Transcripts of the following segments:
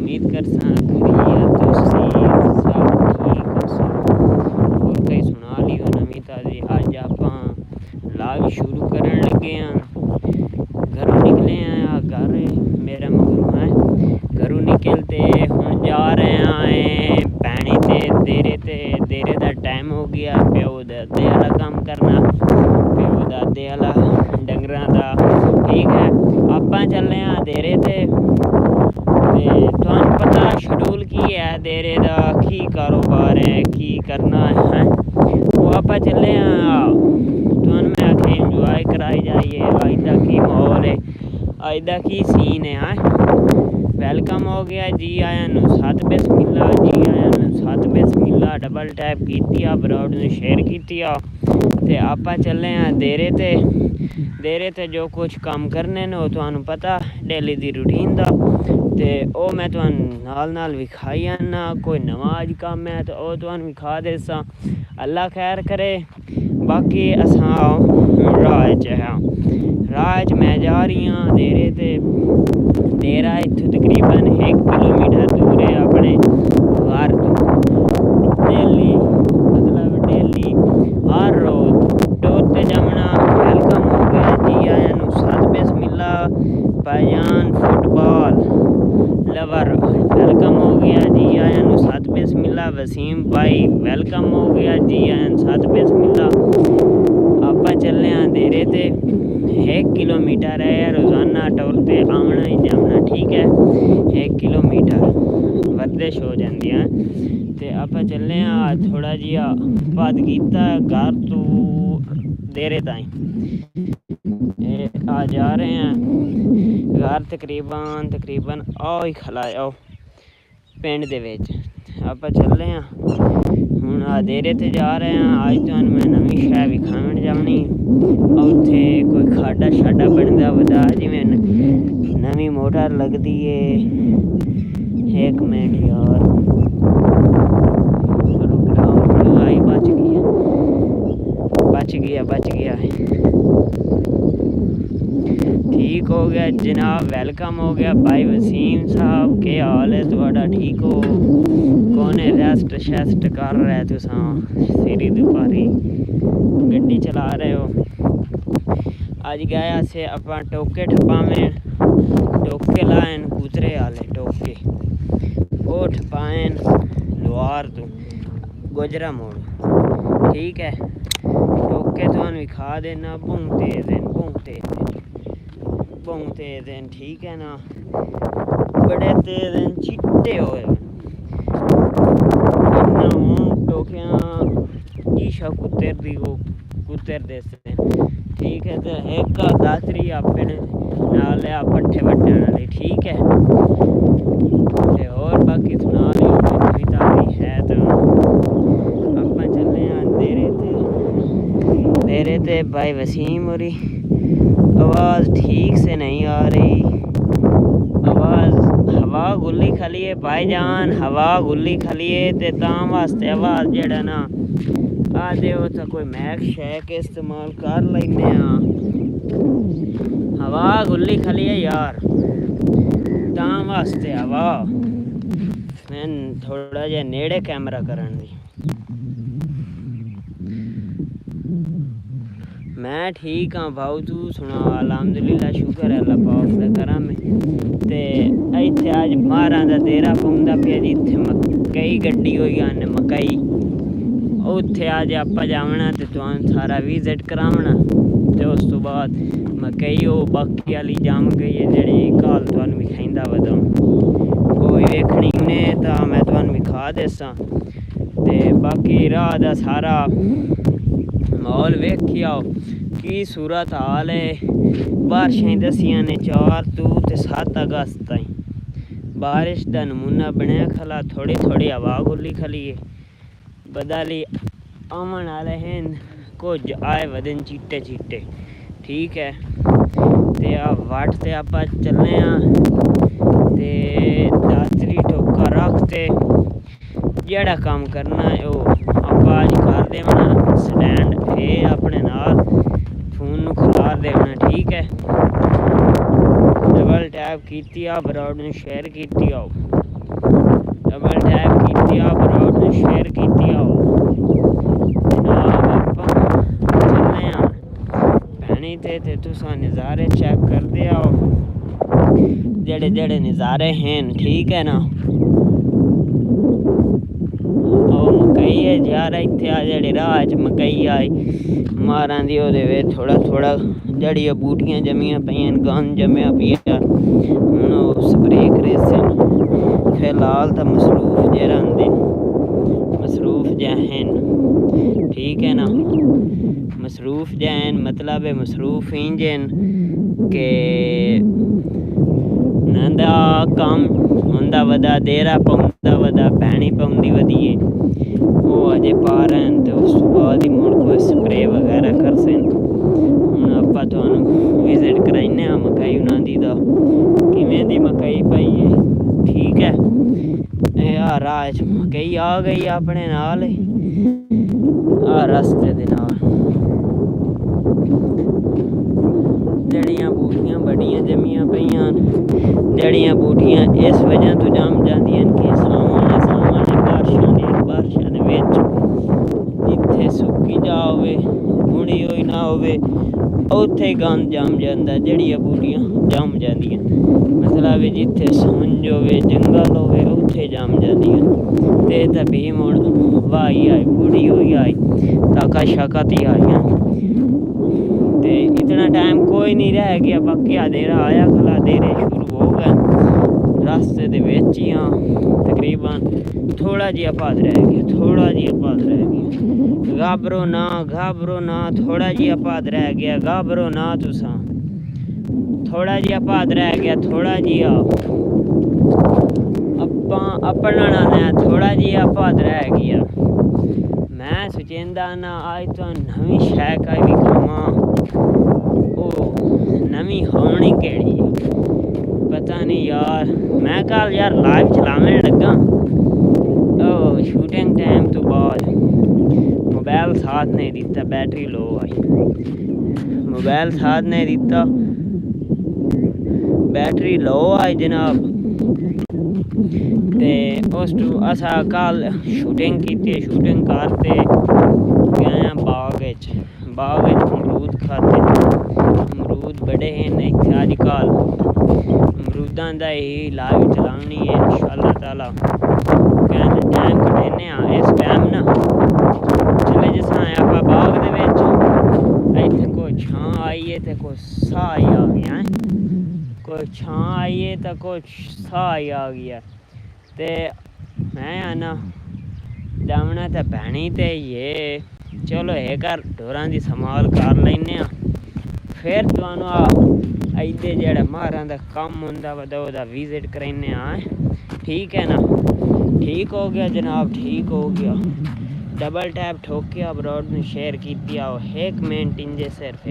उम्मीद करसा करिए तुसी सब ठीक हो। और कई सुना लियो नवी ताजी। अज आपां लाइव शुरू करन लगे हैं। घरों निकले हैं घर मेरा मगरू है। घरों निकलते हुण जा रहे हैं पैनी ते देरे दा टाइम हो गया। प्यो दादे वाला काम करना, प्यो दादे वाला डंगरां दा। ठीक है, आपां चले हैं देरे ते तुहानू पता शेड्यूल की है देरे दा, की कारोबार है, की करना है। वो आप चले तुहानू मैं आखे इंजॉय कराई जाइए। अज दा की माहौल है, अज दा की सीन है। वेलकम हो गया जी आया नू, सत बिस्मिल्ला जी आया नू, सत बिस्मिल्ला। डबल टैप की ब्रॉड ने शेयर की ते आप चले देरे ते जो कुछ काम करने ने तुहानू पता डेली दी रूटीन दा। ते ओ मैं तुहानू नाल विखाई आना। कोई नवा अज काम है तो ओ तुहानू विखा देसा। अल्लाह खैर करे। बाकी असां राह च मैं जा रही हाँ देरे ते। देरा इत्थों तकरीबन 1 किलोमीटर दूर है अपने घर तो। डेली हर रोज टोते जमना। वेलकम हो गया जी आया नू, सत बिस्मिल्ला। भाईजान फुटबॉल लवर वेलकम हो गया जी आया नू, सत बिस्मिल्ला। वसीम भाई वेलकम हो गया जी आया नू, सत बिस्मिल्ला। आप चले हैं देरे ते 1 किलोमीटर है रोज़ाना टोरते आमना ही जामना। ठीक है, 1 किलोमीटर वर्जिश हो जाती है। तो आप चले थोड़ा जिहा बद किया घर तो देरे ताईं आ जा रहे हैं घर तकरीबन आओ ही खलाओ पिंड दे विच। आप चले हुण देरे ते जा रहे हैं। अज तुहानू मैं नवी शै विखावन जानी। उत्थे कोई खाडा शाडा बनदा वदा जिवें नवी मोटर लगदी है। 1 मिनट यार बच गया ठीक हो गया जनाब। वेलकम हो गया भाई वसीम साहब। क्या हाल है तुहाडा? ठीक हो? कौन है रेस्ट शेस्ट कर रहे तुसां सिरी दुपारी गड्डी चला रहे हो? अज गया से अपना टोके ठपावें। टोके लाएन कुतरे आले टोके वो ठपाएन लुआर तो गुजरा मोड़। ठीक है, टोके तुहानू खा देना। भौंते दिन ठीक है ना, बड़े तेज दिन चिट्टे होए टोकियां ईशा कुतर देते। ठीक है, तो एक दातरी अपने नाल पट्ठे वड्डण वाली। ठीक है, ते और बाकी सुना लियो कोई तारी है तो आप चले देरे ते भाई वसीम होरी। आवाज़ ठीक से नहीं आ रही। आवाज़ हवा गुल्ली खली है भाईजान, हवा गुल्ली खली है ते तां वास्ते आवाज़ जेड़ा ना आदे हो तो कोई मैक शैक इस्तेमाल कर लेने। हवा गुल्ली खली है यार, तां वास्ते हवा मैं थोड़ा जिहा नेड़े कैमरा करन दी। मैं ठीक हाँ भाऊ, तू सुना? अलहमदुलिल्लाह, शुक्र है अल्लाह पाक दा करम है। ते इत्थे अज मारां दा देरा पौंदा पिया जित्थे मकई गड्डी होई आने मकई। उत्थे अज आपां जावना ते तुहानू सारा विजिट करावना। ते उस तो बाद मकई वो बाकी आली जम गई है जेह्ड़ी घाल तुहानू विखाइंदा वदा ओह वेखनी उ'नें तां मैं तुहानू विखा देसां। ते बाकी राह दा सारा माहौल वेखी आओ की सूरत हाल है। बारिशें दसियां ने 4 तो 7 अगस्त ताईं बारिश का नमूना बनया खला। थोड़ी हवा गुल्ली खली है, बदली आवन वाले हैं, कुछ आए वदन चिट्टे। ठीक है, ते वट ते आप चलने ते दातरी टोका रखते जेड़ा काम करना है वो आप अज कर देना। स्टैंड फे अपने नाल फोन नू खिलार देना। ठीक है, डबल टैप की ब्रॉड ने शेयर की आओ डबल टैप की ब्रॉड ने शेयर की जनाब आप चलने भैनी ते तुसा नज़ारे चेक करते आओ जेड़े जेड़े नज़ारे हैं ठीक है ना। मकई है यार इत्थे आ जेड़े राह च मकई आई मारां दी ओहदे विच थोड़ा थोड़ा जड़ियां बूटियां जमियां पियां गंद जमिया पिया हुण स्प्रे करेसन फिलहाल तो मसरूफ जे रहिंदे मसरूफ जे हैं ठीक है ना। मसरूफ जे हैं मतलब है मसरूफ इंजन के नंदा काम होंदा वदा देरा पौंदा वदा पैनी पौंदी वधिए वो अजे पा रहे हैं तो उस बाद ही मुड़ कोई स्प्रे वगैरह कर सन। हुण आपां तुहानूं विजिट कराइने मकई उन्हां दी दा किवें दी मकई पई है ठीक है। यार राह च मकई आ गई अपने नाल आ रस्ते दे नाल जड़ियां बूटियां बड़ियां जमियां पईयां जड़ियां बूटियां इस वजह तो जम जांदियां कि बारिशां दे विच जिथे सुक्की जा होवे बुनी होई ना होवे उत्थे गंद जम जांदा जड़ियां बूटियां जम जांदियां मतलब जिथे सुंज होवे जंगल होवे उत्थे जम जांदियां ते तभी मुड़ वाही आई बूढ़ी होई आई ताका शाका ती आईयां ते इतना टाइम कोई नहीं रह गया बाकी अंधेरा आया खला अंधेरे शुरू हो गए रास्ते दे विच ही हाँ तकरीबन थोड़ा जिहा भाद रह गया घाबरो ना थोड़ा जिहा भाद रह गया घाबरो ना तुसा थोड़ा जिहा भाद रह गया थोड़ा जिहा अपना ना थोड़ा जिहा भाद रह गया। मैं सोचेंदा ना आज तो नवी शै का भी खावा ओ नवी होनी केड़ी पता नहीं यार। मैं कल यार लाइव चलाने लगा शूटिंग टाइम तो बाद मोबाइल साथ नहीं दिता बैटरी लो आई मोबाइल साथ नहीं दिता बैटरी लो आई जनाब ते उस असा कल शूटिंग की शूटिंग करते गए बाग अमरूद खाते अमरूद बड़े हैं इत्थे अजकल अमरूदां दा ही लाइव चलानी है इंशाअल्लाह ताला कहते टाइम कटेने इस टाइम ना चले जिसां आप बाग दे विच इत्थे कोई छां आई है ते कोई साह ही आ गया कोई छां आई है तो कोई साह ही आ गया ते मैं आना दामना तो भैनी ते ये चलो ये घर ढोरां दी संभाल कर लैने फिर तुहानूं इधर जेह्ड़ा मारां दा कम्म होंदा वा ओहदा विजिट कराने ठीक है ना। ठीक हो गया जनाब ठीक हो गया डबल टैप ठोकिया ब्रॉड ने शेयर की 1 मिनट इंजे सिर्फ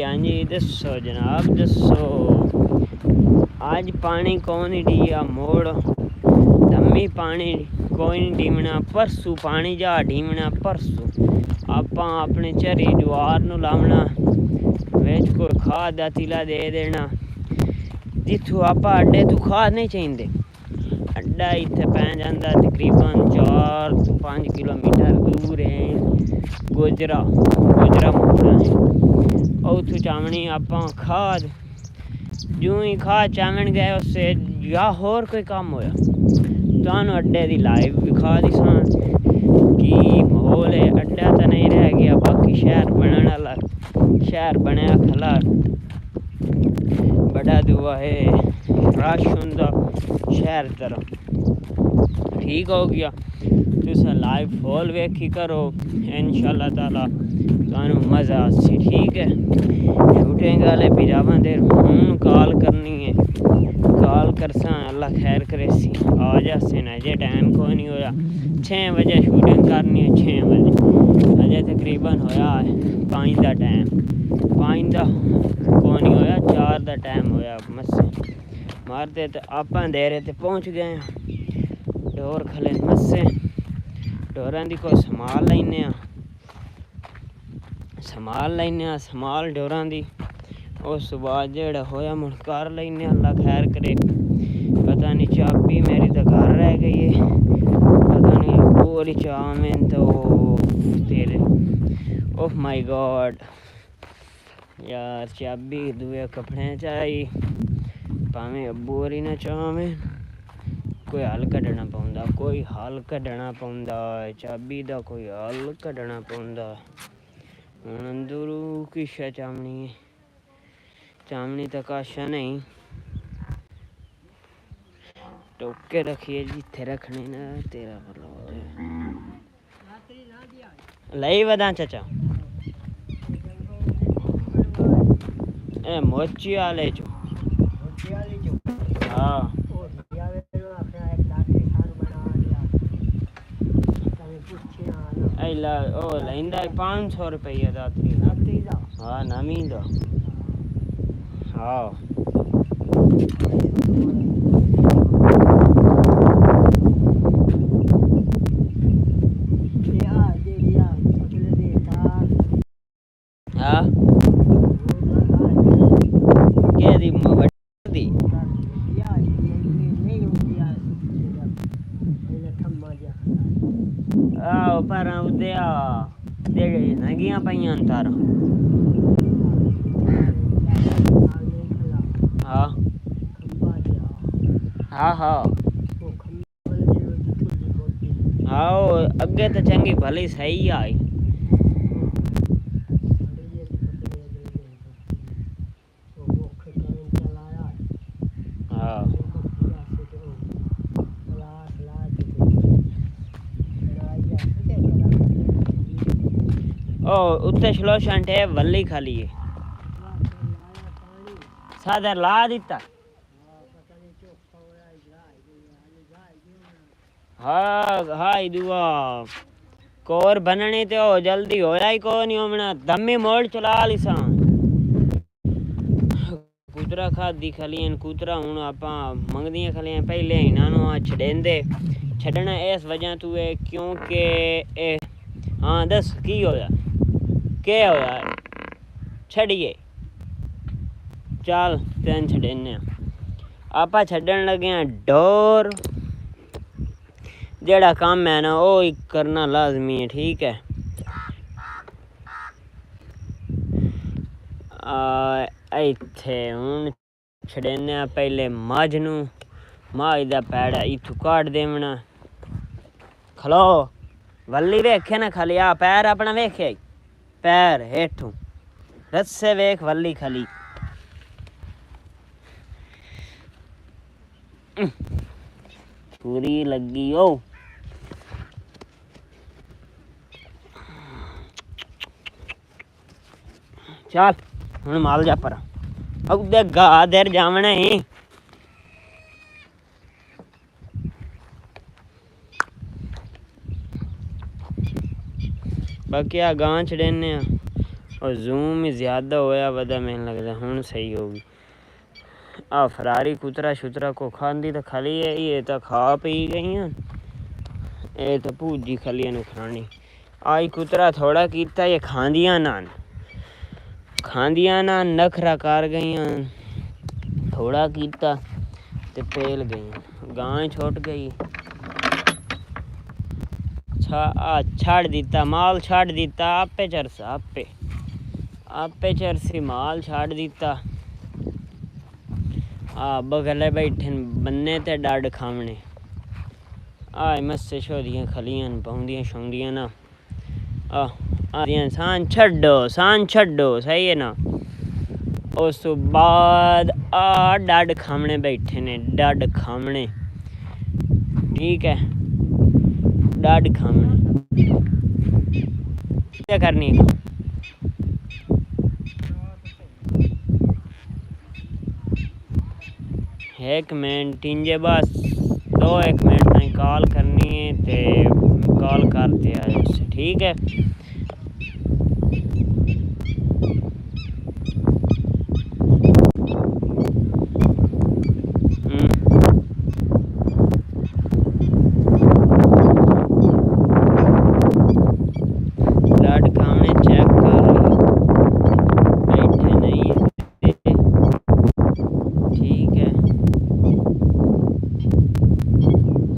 हाँ जी दसो जनाब दसो आज पानी कौन ही डिया मोड़ दमी पानी कोई नहीं डीमना परसों पानी जा डीमना परसों आपां अपने झरी जवार नूं लावना विच कोई खाद दा तिला दे देना जिथों आपां अड्डे तो खाद नहीं चाहिए अड्डा इत्थे पै जांदा तकरीबन 4 तो 5 किलोमीटर दूर है गोजरा मोड़ा है उथों चावनी आपां खाद जूं ही खाद चावन गए उससे या होर कोई काम होया तुहानूं अड्डे दी लाइव विखा दी सान कि माहौल है अड्डा तो नहीं रह गया बाकी शहर बनने वाला शहर बनया खला बड़ा दुआ है रश होंदा शहर तरफ ठीक हो गया तुस लाइव फॉल वेखी करो इंशाअल्लाह ताला तुहानू मज़ा आसी। ठीक है, शूटिंग वाले बिरावां दे हूँ कॉल करनी है, कॉल करसा अल्लाह खैर करे सी आ जासे ना। अजे टाइम कोई नहीं होया, 6 बजे शूटिंग करनी है, 6 बजे अजे तकरीबन होया है 5 का टाइम, 5 का कोई नहीं होया, 4 का टाइम होया। मस्से मारते तो आप अंधेरे ते पहुँच गए हैं। डोर खले मस्से डोरां दी कोई संभाल लैने संभाल डोरां दी। उस बाद जेड़ा होया मुड़ कर लैने, अल्लाह खैर करे। पता नहीं चाबी मेरी तो घर रह गई है, पता नहीं पूरी चामें तो तेरे। ओह माय गॉड यार, चाबी दुए कपड़े चाहिए, भावें अब्बू होरी ना चावें, कोई हल कड्ढना पौंदा, कोई हल कड्ढना पौंदा, चाबी दा कोई हल कड्ढना पौंदा। हुण अंदरू किशा चामनी है, चामनी तो काशा नहीं, टोके रखिए जिथे रखने ना। तेरा लई वदा चाचा ए मोची वाले चो। हाँ ओ लैंदा 500 रुपया दात्री। हाँ नवी दा। हाँ हाँ क्या दी दी आओ पर उदे दे नगियां पाइयां तार। हाँ हाँ हाँ आओ अगे तो चंगी भली सही आई। हाँ ओ उत्ते स्लो शंटे वल्ली खाली है, सादर ला दिता। हाँ हाँ दुआ कोर बनने ते ओ जल्दी होया ही को नहीं होना, धम्मी मोड़ चला लिसा कूतरा खादी खलियन कूतरा। हुण आपां मंगदियां खलियां पहले इन्हां आ छडेंदे छड्डना इस वजह तू है क्योंकि हाँ दस की होया क्या होया छड़िए चल तेन छड़ेने आपा छड्डन लगे डोर। जेड़ा काम है ना वो करना लाजमी है। ठीक है इत्थे हूँ छड़ेने पहले मझ नू, मझ दा पैड़ा इत्थू काट देवना। खलो वल्ली वेखे ना खाली आ पैर अपना वेखे पैर हेठू रस्से वेख वल्ली खाली पूरी लगी ओ। चल हुण माल जा पर उदे गा देर जावना ही। बाकी आ गां छड़ेने और जूम ही ज्यादा होया वदा मैनू लगदा हुण सही होगी। आ फरारी कुतरा शुतरा को खांदी तो खाली है, ये तो खा पी गई हैं, ये तो भूजी खलियां नू खानी। आई कुतरा थोड़ा कीता ये खांदियां ना नखरा कर गई, थोड़ा कीता ते पेल गई। गां छुट गई, छड़ दिता माल छड़ दिता आपे चरसा आपे चरसी माल छड़ दिता। बगले बैठे बन्ने ते डड खावने मस्से शोदियां खलियां पौंदियां शौंदियां ना सान छड्डो सही है ना। उस बाद डड खावने बैठे ने डड खावने। ठीक है डड खावने क्या करनी है एक मिनट इंजे बस 2 1 मिनट ताईं कॉल करनी है ते कॉल करते आ उससे ठीक है।